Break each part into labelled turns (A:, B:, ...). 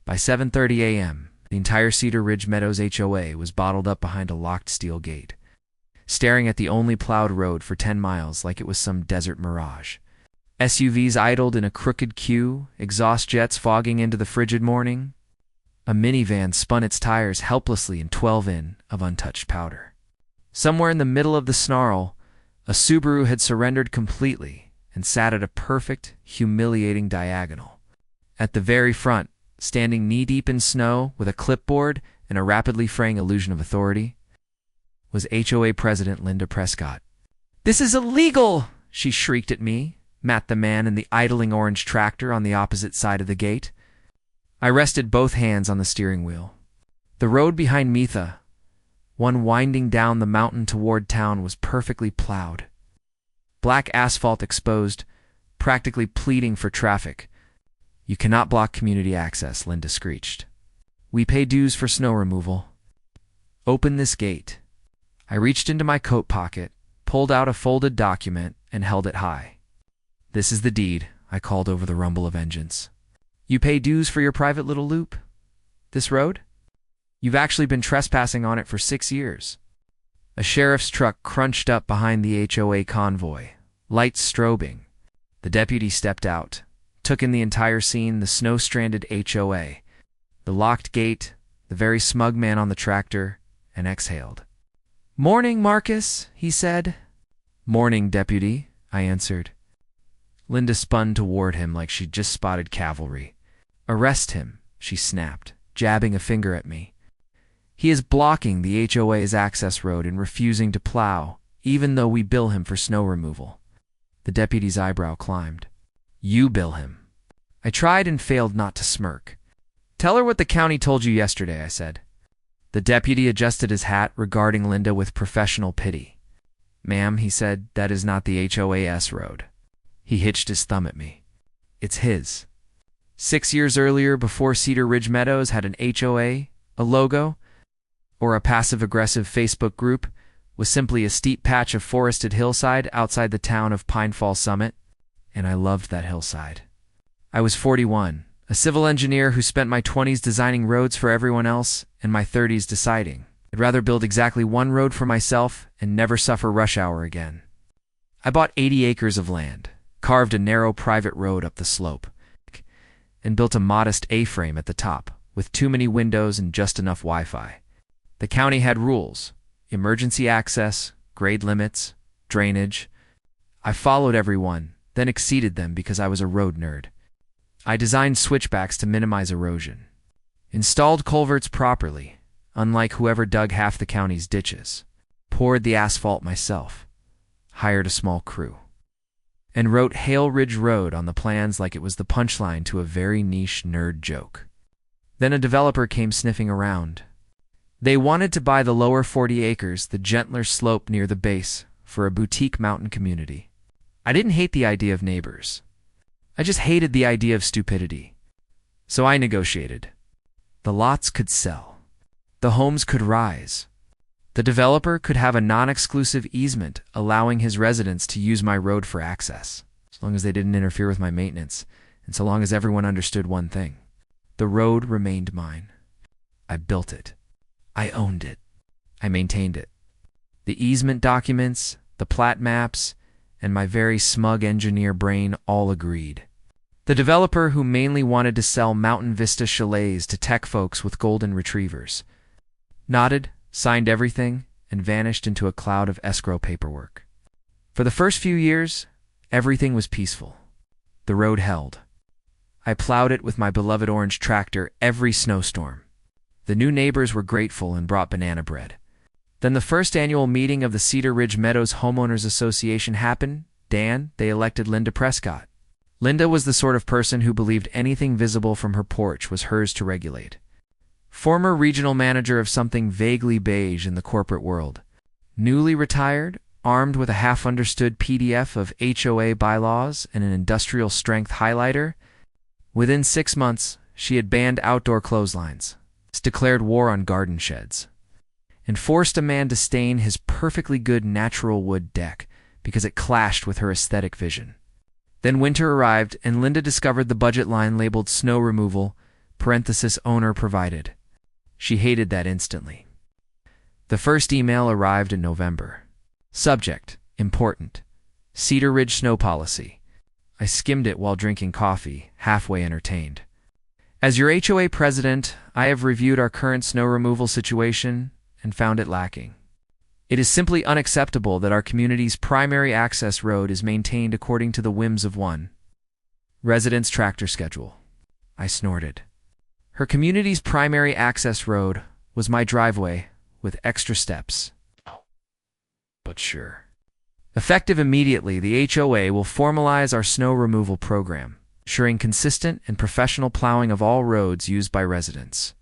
A: By 7:30 a.m., the entire Cedar Ridge Meadows HOA was bottled up behind a locked steel gate, staring at the only plowed road for 10 miles like it was some desert mirage. SUVs idled in a crooked queue, exhaust jets fogging into the frigid morning. A minivan spun its tires helplessly in 12 in of untouched powder. Somewhere in the middle of the snarl, a Subaru had surrendered completely and sat at a perfect, humiliating diagonal. At the very front, standing knee-deep in snow with a clipboard and a rapidly fraying illusion of authority, was HOA President Linda Prescott. "This is illegal!" she shrieked at me, Matt the man in the idling orange tractor on the opposite side of the gate. I rested both hands on the steering wheel. The road behind Metha, one winding down the mountain toward town, was perfectly plowed. Black asphalt exposed, practically pleading for traffic. "You cannot block community access," Linda screeched. "We pay dues for snow removal. Open this gate." I reached into my coat pocket, pulled out a folded document, and held it high. "This is the deed," I called over the rumble of engines. "You pay dues for your private little loop? This road? You've actually been trespassing on it for 6 years." A sheriff's truck crunched up behind the HOA convoy, lights strobing. The deputy stepped out, took in the entire scene: the snow-stranded HOA, the locked gate, the very smug man on the tractor, and exhaled. "Morning, Marcus," he said. "Morning, deputy," I answered. Linda spun toward him like she'd just spotted cavalry. "Arrest him," she snapped, jabbing a finger at me. "He is blocking the HOA's access road and refusing to plow, even though we bill him for snow removal." The deputy's eyebrow climbed. "You bill him." I tried and failed not to smirk. "Tell her what the county told you yesterday," I said. The deputy adjusted his hat, regarding Linda with professional pity. "Ma'am," he said, "that is not the HOA's road." He hitched his thumb at me. "It's his. 6 years earlier, before Cedar Ridge Meadows had an HOA, a logo, or a passive-aggressive Facebook group, was simply a steep patch of forested hillside outside the town of Pine Fall Summit, and I loved that hillside. I was 41, a civil engineer who spent my 20s designing roads for everyone else and my 30s deciding I'd rather build exactly one road for myself and never suffer rush hour again. I bought 80 acres of land, carved a narrow private road up the slope, and built a modest A-frame at the top, with too many windows and just enough Wi-Fi. The county had rules: emergency access, grade limits, drainage. I followed everyone, then exceeded them because I was a road nerd. I designed switchbacks to minimize erosion, installed culverts properly, unlike whoever dug half the county's ditches, poured the asphalt myself, hired a small crew, and wrote Hale Ridge Road on the plans like it was the punchline to a very niche nerd joke. Then a developer came sniffing around. They wanted to buy the lower 40 acres, the gentler slope near the base, for a boutique mountain community. I didn't hate the idea of neighbors. I just hated the idea of stupidity. So I negotiated. The lots could sell. The homes could rise. The developer could have a non-exclusive easement allowing his residents to use my road for access, as long as they didn't interfere with my maintenance, and so long as everyone understood one thing: the road remained mine. I built it. I owned it. I maintained it. The easement documents, the plat maps, and my very smug engineer brain all agreed. The developer, who mainly wanted to sell Mountain Vista chalets to tech folks with golden retrievers, nodded, signed everything, and vanished into a cloud of escrow paperwork. For the first few years, everything was peaceful. The road held. I plowed it with my beloved orange tractor every snowstorm. The new neighbors were grateful and brought banana bread. Then the first annual meeting of the Cedar Ridge Meadows Homeowners Association happened. They elected Linda Prescott. Linda was the sort of person who believed anything visible from her porch was hers to regulate. Former regional manager of something vaguely beige in the corporate world. Newly retired, armed with a half-understood PDF of HOA bylaws and an industrial-strength highlighter. Within 6 months, she had banned outdoor clotheslines, declared war on garden sheds, and forced a man to stain his perfectly good natural wood deck because it clashed with her aesthetic vision. Then winter arrived, and Linda discovered the budget line labeled snow removal, parenthesis owner provided. She hated that instantly. The first email arrived in November. Subject: important. Cedar Ridge Snow Policy. I skimmed it while drinking coffee, halfway entertained. As your HOA president, I have reviewed our current snow removal situation and found it lacking. It is simply unacceptable that our community's primary access road is maintained according to the whims of one resident's tractor schedule. I snorted. Her community's primary access road was my driveway with extra steps. But sure. Effective immediately, the HOA will formalize our snow removal program, ensuring consistent and professional plowing of all roads used by residents.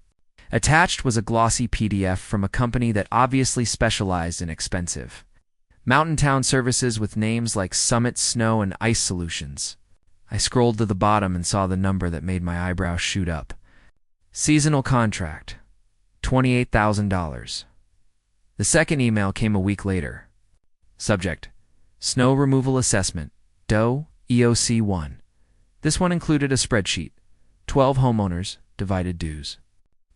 A: Attached was a glossy PDF from a company that obviously specialized in expensive mountain town services with names like Summit Snow and Ice Solutions. I scrolled to the bottom and saw the number that made my eyebrows shoot up. Seasonal contract, $28,000. The second email came a week later. Subject: Snow Removal Assessment, DOE, EOC 1. This one included a spreadsheet, 12 homeowners, divided dues,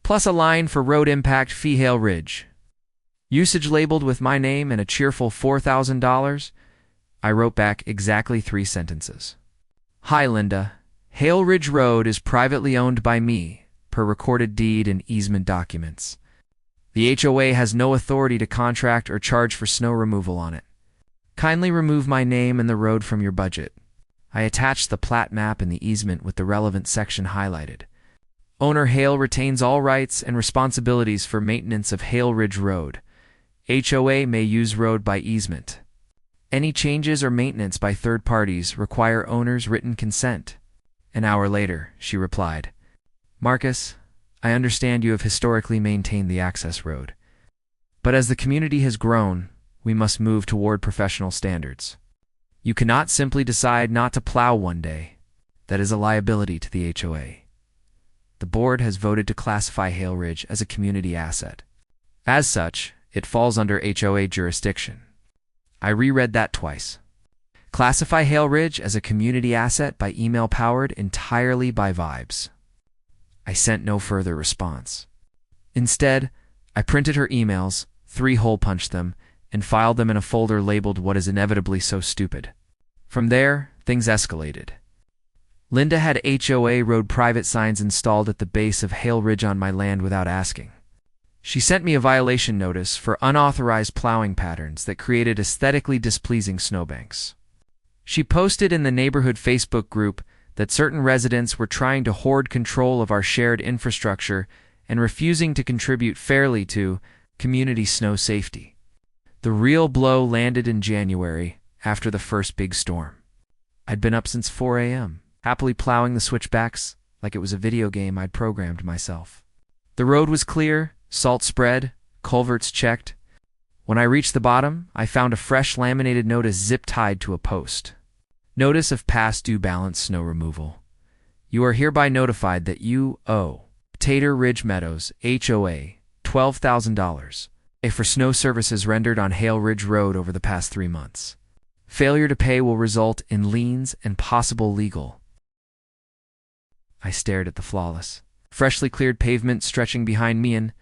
A: plus a line for road impact fee Hale Ridge. Usage labeled with my name and a cheerful $4,000. I wrote back exactly 3 sentences. Hi, Linda. Hale Ridge Road is privately owned by me, per recorded deed and easement documents. The HOA has no authority to contract or charge for snow removal on it. Kindly remove my name and the road from your budget. I attached the plat map and the easement with the relevant section highlighted. Owner Hale retains all rights and responsibilities for maintenance of Hale Ridge Road. HOA may use road by easement. Any changes or maintenance by third parties require owner's written consent. An hour later, she replied, Marcus, I understand you have historically maintained the access road. But as the community has grown, we must move toward professional standards. You cannot simply decide not to plow one day. That is a liability to the HOA. The board has voted to classify Hale Ridge as a community asset. As such, it falls under HOA jurisdiction. I reread that twice. Classify Hale Ridge as a community asset by email powered entirely by vibes. I sent no further response. Instead, I printed her emails, 3-hole punched them, and filed them in a folder labeled What is Inevitably So Stupid. From there, things escalated. Linda had HOA road private signs installed at the base of Hale Ridge on my land without asking. She sent me a violation notice for unauthorized plowing patterns that created aesthetically displeasing snowbanks. She posted in the neighborhood Facebook group that certain residents were trying to hoard control of our shared infrastructure and refusing to contribute fairly to community snow safety. The real blow landed in January, after the first big storm. I'd been up since 4 a.m., happily plowing the switchbacks like it was a video game I'd programmed myself. The road was clear, salt spread, culverts checked. When I reached the bottom, I found a fresh laminated notice zip-tied to a post. Notice of past due balance snow removal. You are hereby notified that you owe Tater Ridge Meadows, HOA, $12,000 for snow services rendered on Hale Ridge Road over the past 3 months. Failure to pay will result in liens and possible legal. I stared at the flawless, freshly cleared pavement stretching behind me and,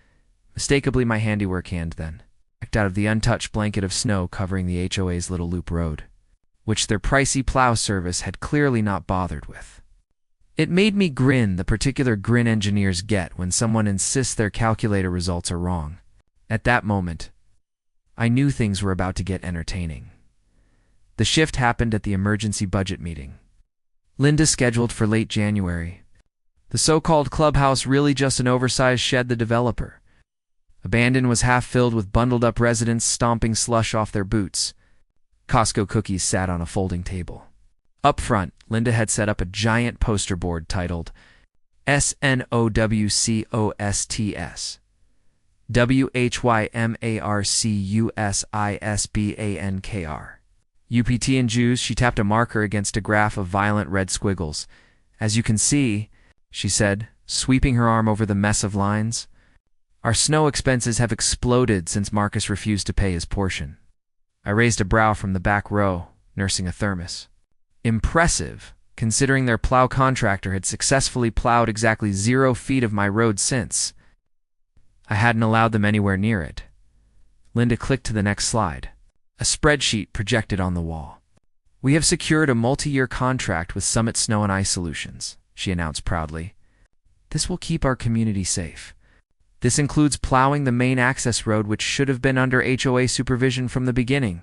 A: mistakenly my handiwork hand then, backed out of the untouched blanket of snow covering the HOA's Little Loop Road, which their pricey plow service had clearly not bothered with. It made me grin, the particular grin engineers get when someone insists their calculator results are wrong. At that moment, I knew things were about to get entertaining. The shift happened at the emergency budget meeting. Linda scheduled for late January. The so-called clubhouse really just an oversized shed the developer. Abandon was half filled with bundled-up residents stomping slush off their boots. Costco cookies sat on a folding table. Up front, Linda had set up a giant poster board titled SNOWCOSTS. WHYMARCUSISBANKR. UPT and Jews, she tapped a marker against a graph of violent red squiggles. As you can see, she said, sweeping her arm over the mess of lines, our snow expenses have exploded since Marcus refused to pay his portion. I raised a brow from the back row, nursing a thermos. Impressive, considering their plow contractor had successfully plowed exactly 0 feet of my road since. I hadn't allowed them anywhere near it. Linda clicked to the next slide. A spreadsheet projected on the wall. "We have secured a multi-year contract with Summit Snow and Ice Solutions," she announced proudly. "This will keep our community safe. This includes plowing the main access road, which should have been under HOA supervision from the beginning.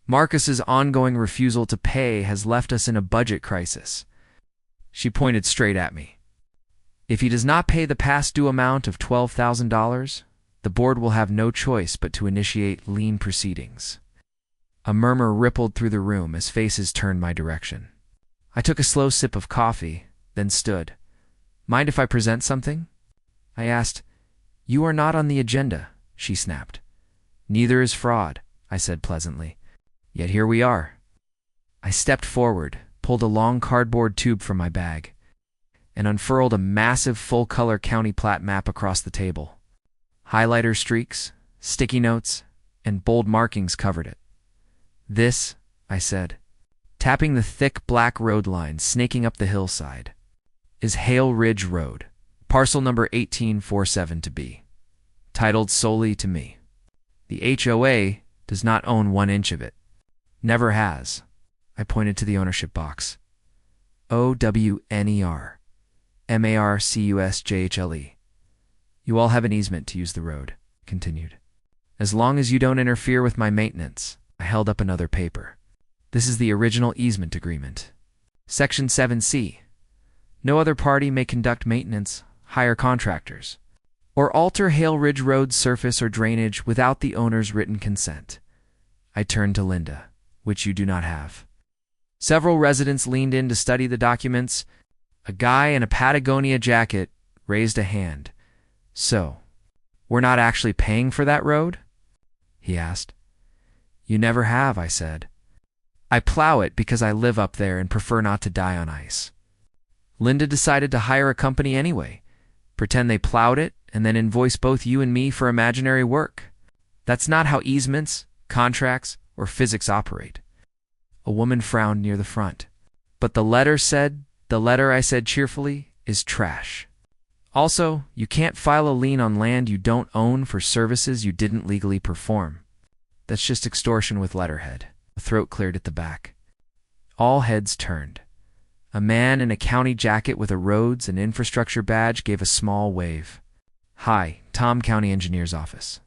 A: Marcus's ongoing refusal to pay has left us in a budget crisis." She pointed straight at me. "If he does not pay the past due amount of $12,000, the board will have no choice but to initiate lien proceedings." A murmur rippled through the room as faces turned my direction. I took a slow sip of coffee, then stood. "Mind if I present something?" I asked. "You are not on the agenda," she snapped. "Neither is fraud," I said pleasantly. "Yet here we are." I stepped forward, pulled a long cardboard tube from my bag, and unfurled a massive full-color county plat map across the table. Highlighter streaks, sticky notes, and bold markings covered it. "This," I said, tapping the thick black road line snaking up the hillside, "is Hale Ridge Road, parcel number 1847 to be, titled solely to me. The HOA does not own 1 inch of it. Never has." I pointed to the ownership box. "OWNER, MARCUSJHLE. You all have an easement to use the road," continued. "As long as you don't interfere with my maintenance." I held up another paper. "This is the original easement agreement. Section 7C. No other party may conduct maintenance, hire contractors, or alter Hale Ridge Road's surface or drainage without the owner's written consent." I turned to Linda, "Which you do not have." Several residents leaned in to study the documents. A guy in a Patagonia jacket raised a hand. "So, we're not actually paying for that road?" he asked. "You never have," I said. "I plow it because I live up there and prefer not to die on ice." Linda decided to hire a company anyway, pretend they plowed it, and then invoice both you and me for imaginary work. That's not how easements, contracts, or physics operate. A woman frowned near the front. "But the letter," I said cheerfully, "is trash. Also, you can't file a lien on land you don't own for services you didn't legally perform. That's just extortion with letterhead." A throat cleared at the back. All heads turned. A man in a county jacket with a roads and infrastructure badge gave a small wave. "Hi, Tom County Engineer's Office.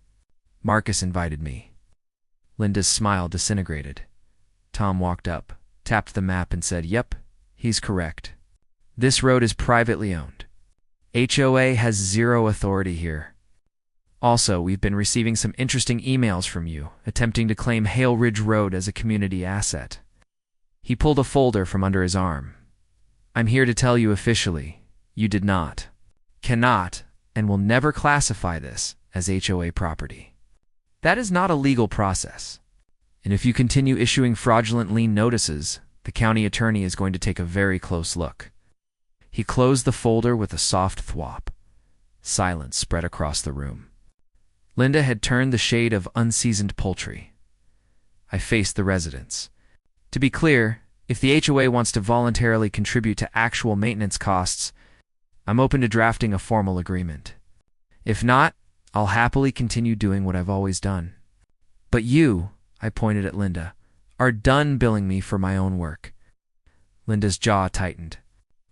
A: Marcus invited me." Linda's smile disintegrated. Tom walked up, tapped the map, and said, "Yep, he's correct. This road is privately owned. HOA has 0 authority here. Also, we've been receiving some interesting emails from you, attempting to claim Hale Ridge Road as a community asset." He pulled a folder from under his arm. "I'm here to tell you officially, you did not, cannot, and will never classify this as HOA property. That is not a legal process. And if you continue issuing fraudulent lien notices, the county attorney is going to take a very close look." He closed the folder with a soft thwop. Silence spread across the room. Linda had turned the shade of unseasoned poultry. I faced the residents. "To be clear, if the HOA wants to voluntarily contribute to actual maintenance costs, I'm open to drafting a formal agreement. If not, I'll happily continue doing what I've always done. But you," I pointed at Linda, "are done billing me for my own work." Linda's jaw tightened.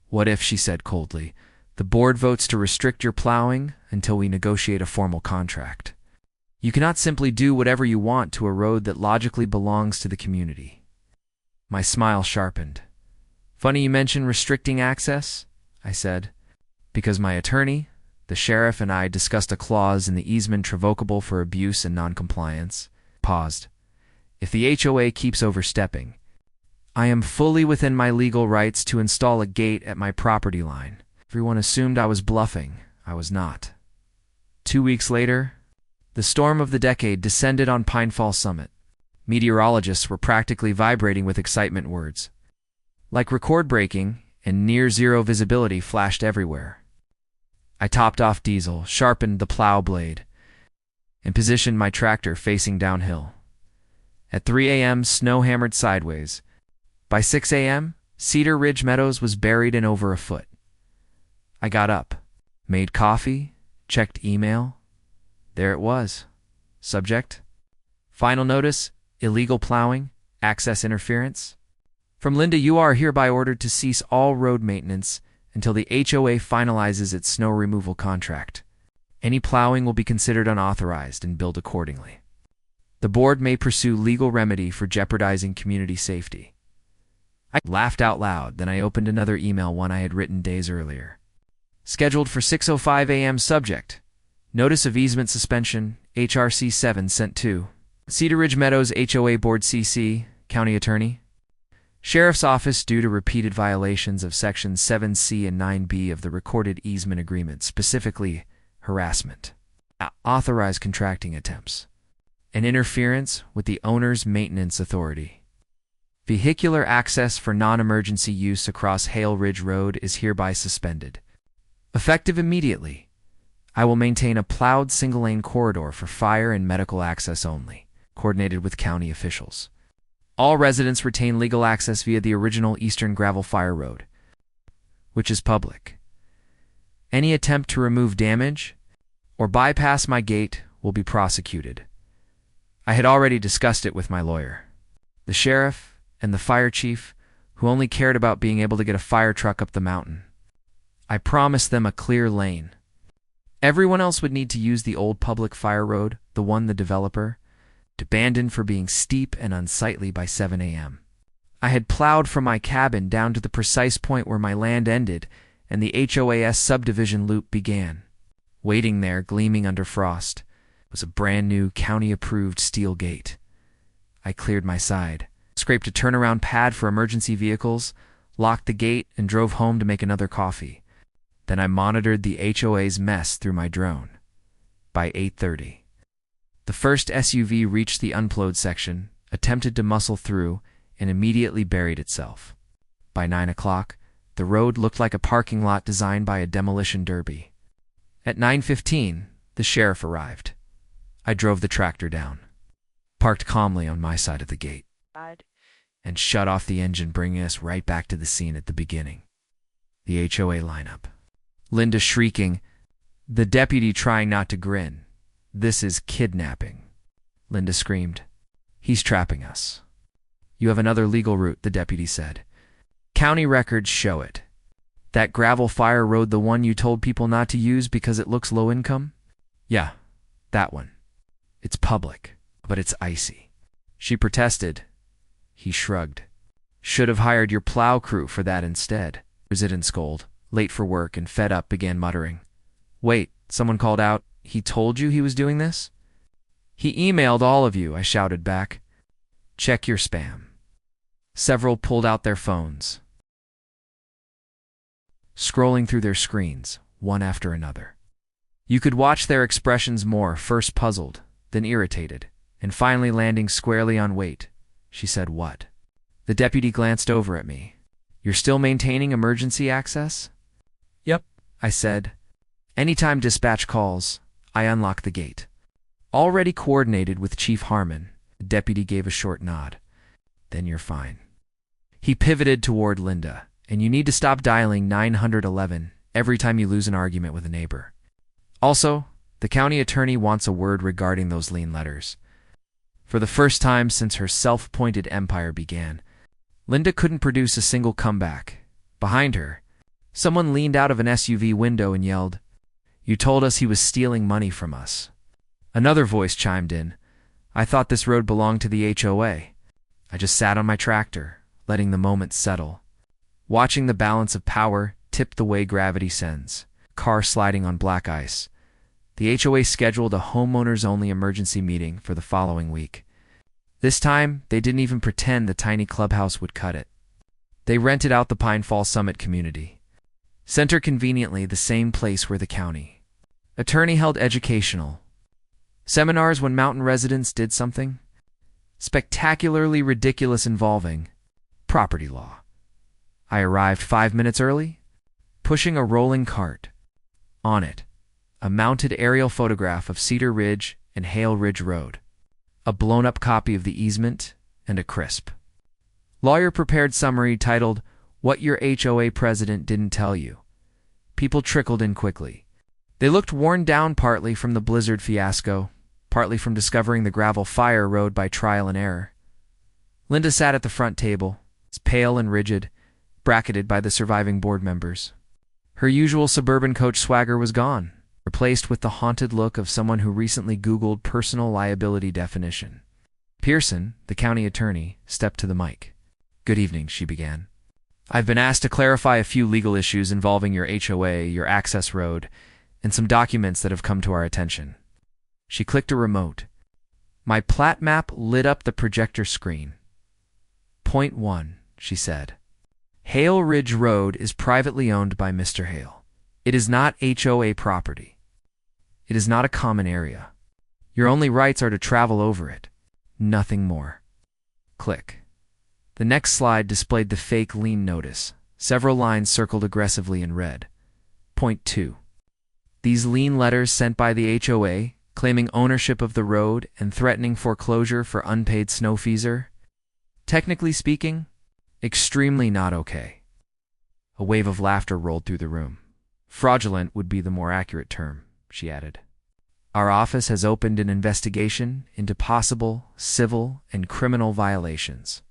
A: "What if," she said coldly, "the board votes to restrict your plowing until we negotiate a formal contract? You cannot simply do whatever you want to a road that logically belongs to the community." My smile sharpened. "Funny you mention restricting access," I said, "because my attorney, the sheriff, and I discussed a clause in the easement revocable for abuse and noncompliance." Paused. "If the HOA keeps overstepping, I am fully within my legal rights to install a gate at my property line." Everyone assumed I was bluffing. I was not. 2 weeks later, the storm of the decade descended on Pine Fall Summit. Meteorologists were practically vibrating with excitement words. Like record breaking and near zero visibility flashed everywhere. I topped off diesel, sharpened the plow blade, and positioned my tractor facing downhill. At 3 a.m., snow hammered sideways. By 6 a.m., Cedar Ridge Meadows was buried in over a foot. I got up, made coffee, checked email. There it was. Subject: Final notice, illegal plowing, access interference. From Linda, you are hereby ordered to cease all road maintenance until the HOA finalizes its snow removal contract. Any plowing will be considered unauthorized and billed accordingly. The board may pursue legal remedy for jeopardizing community safety. I laughed out loud, then I opened another email, one I had written days earlier. Scheduled for 6:05 a.m. Subject: Notice of easement suspension, HRC 7 sent to Cedar Ridge Meadows HOA Board CC, County Attorney. Sheriff's Office due to repeated violations of Sections 7C and 9B of the Recorded Easement Agreement, specifically harassment, authorized contracting attempts, and interference with the owner's maintenance authority. Vehicular access for non-emergency use across Hale Ridge Road is hereby suspended. Effective immediately, I will maintain a plowed single-lane corridor for fire and medical access only, coordinated with county officials. All residents retain legal access via the original Eastern Gravel Fire Road, which is public. Any attempt to remove damage or bypass my gate will be prosecuted. I had already discussed it with my lawyer. The sheriff and the fire chief, who only cared about being able to get a fire truck up the mountain. I promised them a clear lane. Everyone else would need to use the old public fire road, the one the developer abandoned for being steep and unsightly by 7 a.m. I had plowed from my cabin down to the precise point where my land ended and the HOAS subdivision loop began. Waiting there, gleaming under frost, was a brand new county-approved steel gate. I cleared my side, scraped a turnaround pad for emergency vehicles, locked the gate, and drove home to make another coffee. Then I monitored the HOA's mess through my drone. By 8:30, the first SUV reached the unplowed section, attempted to muscle through, and immediately buried itself. By 9 o'clock, the road looked like a parking lot designed by a demolition derby. At 9:15, the sheriff arrived. I drove the tractor down, parked calmly on my side of the gate, and shut off the engine, bringing us right back to the scene at the beginning. The HOA lineup. Linda shrieking, the deputy trying not to grin. This is kidnapping. Linda screamed. He's trapping us. You have another legal route, the deputy said. County records show it. That gravel fire road, the one you told people not to use because it looks low income? Yeah, that one. It's public, but it's icy. She protested. He shrugged. Should have hired your plow crew for that instead. Resident scolded, late for work and fed up, began muttering. Wait, someone called out. He told you he was doing this? He emailed all of you, I shouted back. Check your spam. Several pulled out their phones, scrolling through their screens, one after another. You could watch their expressions more, first puzzled, then irritated, and finally landing squarely on wait. She said, what? The deputy glanced over at me. You're still maintaining emergency access? Yep, I said. Anytime dispatch calls, I unlock the gate. Already coordinated with Chief Harmon. The deputy gave a short nod. Then you're fine. He pivoted toward Linda. And you need to stop dialing 911 every time you lose an argument with a neighbor. Also, the county attorney wants a word regarding those lien letters. For the first time since her self-appointed empire began, Linda couldn't produce a single comeback. Behind her, someone leaned out of an SUV window and yelled, You told us he was stealing money from us. Another voice chimed in, I thought this road belonged to the HOA. I just sat on my tractor, letting the moment settle. Watching the balance of power tip the way gravity sends, car sliding on black ice. The HOA scheduled a homeowners-only emergency meeting for the following week. This time, they didn't even pretend the tiny clubhouse would cut it. They rented out the Pine Fall Summit Community Center, conveniently the same place where the county attorney held educational seminars when mountain residents did something spectacularly ridiculous involving property law. I arrived 5 minutes early, pushing a rolling cart. On it, a mounted aerial photograph of Cedar Ridge and Hale Ridge Road, a blown-up copy of the easement, and a crisp, lawyer-prepared summary titled, What your HOA president didn't tell you. People trickled in quickly. They looked worn down, partly from the blizzard fiasco, partly from discovering the gravel fire road by trial and error. Linda sat at the front table, pale and rigid, bracketed by the surviving board members. Her usual suburban coach swagger was gone, replaced with the haunted look of someone who recently Googled personal liability definition. Pearson, the county attorney, stepped to the mic. "Good evening," she began. "I've been asked to clarify a few legal issues involving your HOA, your access road, and some documents that have come to our attention." She clicked a remote. My plat map lit up the projector screen. "Point 1, she said. Hale Ridge Road is privately owned by Mr. Hale. It is not HOA property. It is not a common area. Your only rights are to travel over it. Nothing more." Click. The next slide displayed the fake lien notice, several lines circled aggressively in red. Point 2. These lien letters sent by the HOA, claiming ownership of the road and threatening foreclosure for unpaid snow fees are, technically speaking, extremely not okay. A wave of laughter rolled through the room. "Fraudulent would be the more accurate term," she added. "Our office has opened an investigation into possible civil and criminal violations,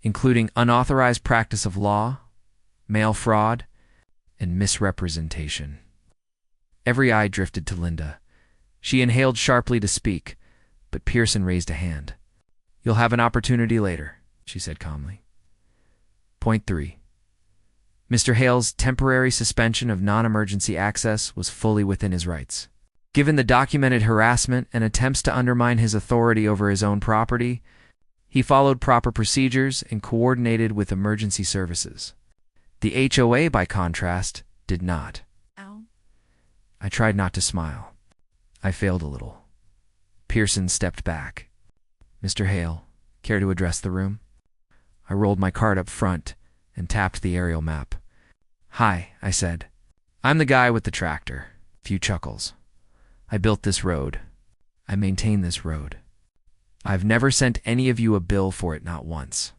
A: including unauthorized practice of law, mail fraud, and misrepresentation." Every eye drifted to Linda. She inhaled sharply to speak, but Pearson raised a hand. "You'll have an opportunity later," she said calmly. Point 3. Mr. Hale's temporary suspension of non-emergency access was fully within his rights. Given the documented harassment and attempts to undermine his authority over his own property, he followed proper procedures and coordinated with emergency services. The HOA, by contrast, did not.
B: Ow.
A: I tried not to smile. I failed a little. Pearson stepped back. "Mr. Hale, care to address the room?" I rolled my card up front and tapped the aerial map. "Hi," I said. "I'm the guy with the tractor." Few chuckles. "I built this road. I maintain this road. I've never sent any of you a bill for it, not once.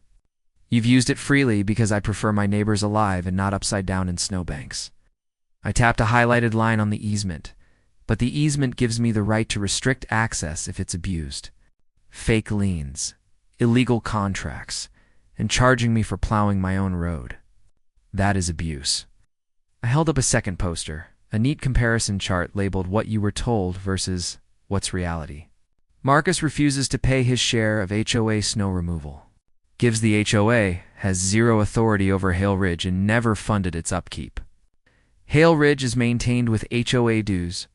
A: You've used it freely because I prefer my neighbors alive and not upside down in snowbanks. I tapped a highlighted line on the easement, but the easement gives me the right to restrict access if it's abused. Fake liens, illegal contracts, and charging me for plowing my own road. That is abuse." I held up a second poster, a neat comparison chart labeled "What You Were Told" versus "What's Reality." Marcus refuses to pay his share of HOA snow removal. Gives the HOA has zero authority over Hale Ridge and never funded its upkeep. Hale Ridge is maintained with HOA dues.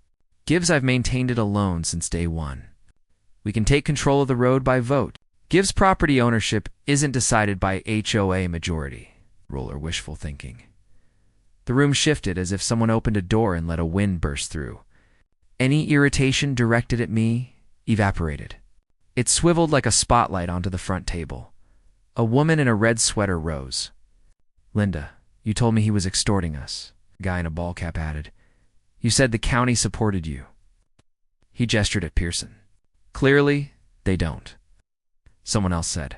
A: Gives I've maintained it alone since day one. We can take control of the road by vote. Gives property ownership isn't decided by HOA majority. Rule or wishful thinking. The room shifted as if someone opened a door and let a wind burst through. Any irritation directed at me evaporated. It swiveled like a spotlight onto the front table. A woman in a red sweater rose. "Linda, you told me he was extorting us," a guy in a ball cap added. "You said the county supported you." He gestured at Pearson. "Clearly, they don't." Someone else said,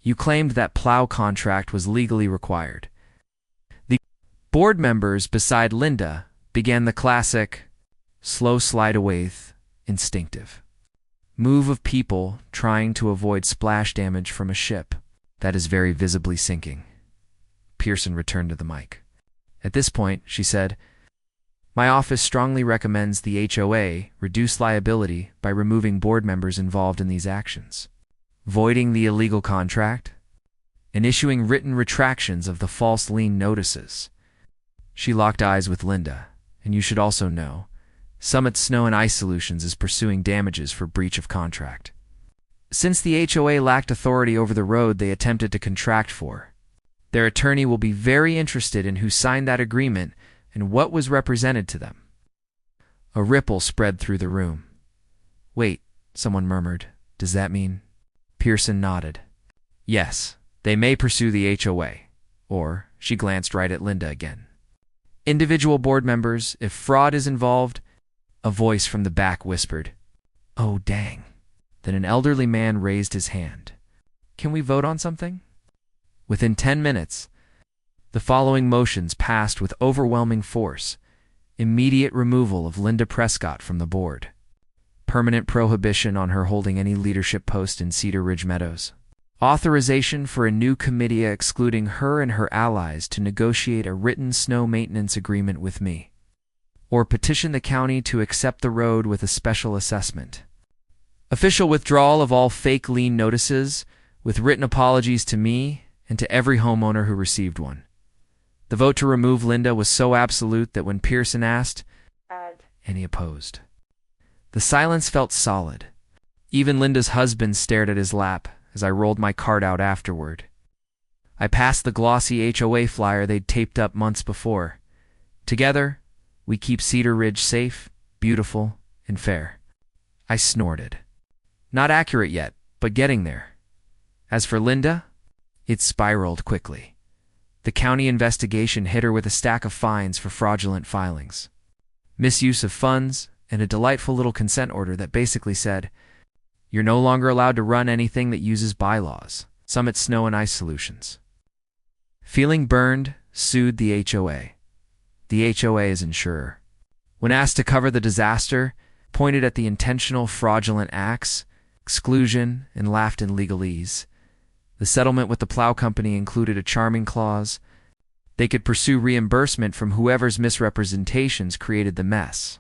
A: "You claimed that plow contract was legally required." The board members beside Linda began the classic, slow slide away, instinctive move of people trying to avoid splash damage from a ship that is very visibly sinking. Pearson returned to the mic. "At this point," she said, "my office strongly recommends the HOA reduce liability by removing board members involved in these actions, voiding the illegal contract, and issuing written retractions of the false lien notices." She locked eyes with Linda, and you should also know, Summit Snow and Ice Solutions is pursuing damages for breach of contract. Since the HOA lacked authority over the road they attempted to contract for, their attorney will be very interested in who signed that agreement and what was represented to them. A ripple spread through the room. "Wait," someone murmured. "Does that mean?" Pearson nodded. "Yes, they may pursue the HOA." Or, she glanced right at Linda again. "Individual board members, if fraud is involved," a voice from the back whispered. "Oh, dang." Then an elderly man raised his hand. "Can we vote on something?" Within 10 minutes, The following motions passed with overwhelming force: immediate removal of Linda Prescott from the board, permanent prohibition on her holding any leadership post in Cedar Ridge Meadows, authorization for a new committee excluding her and her allies to negotiate a written snow maintenance agreement with me, or petition the county to accept the road with a special assessment. Official withdrawal of all fake lien notices, with written apologies to me and to every homeowner who received one. The vote to remove Linda was so absolute that when Pearson asked, any opposed? The silence felt solid. Even Linda's husband stared at his lap as I rolled my cart out afterward. I passed the glossy HOA flyer they'd taped up months before. Together, we keep Cedar Ridge safe, beautiful, and fair. I snorted. Not accurate yet, but getting there. As for Linda, it spiraled quickly. The county investigation hit her with a stack of fines for fraudulent filings, misuse of funds, and a delightful little consent order that basically said, you're no longer allowed to run anything that uses bylaws, Summit Snow and Ice Solutions. Feeling burned, sued the HOA. The HOA is insurer. When asked to cover the disaster, pointed at the intentional fraudulent acts, exclusion, and laughed in legalese. The settlement with the plow company included a charming clause. They could pursue reimbursement from whoever's misrepresentations created the mess.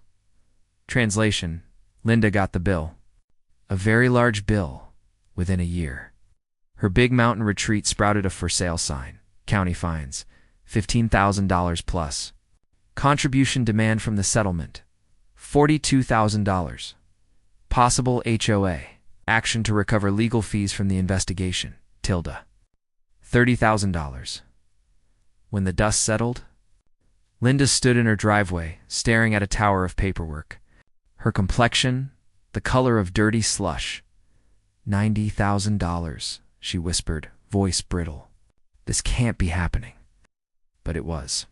A: Translation: Linda got the bill. A very large bill within a year. Her big mountain retreat sprouted a for sale sign. County fines, $15,000 plus. Contribution demand from the settlement, $42,000. Possible HOA. Action to recover legal fees from the investigation, $30,000. When the dust settled, Linda stood in her driveway, staring at a tower of paperwork. Her complexion, the color of dirty slush. $90,000, she whispered, voice brittle. This can't be happening. But it was.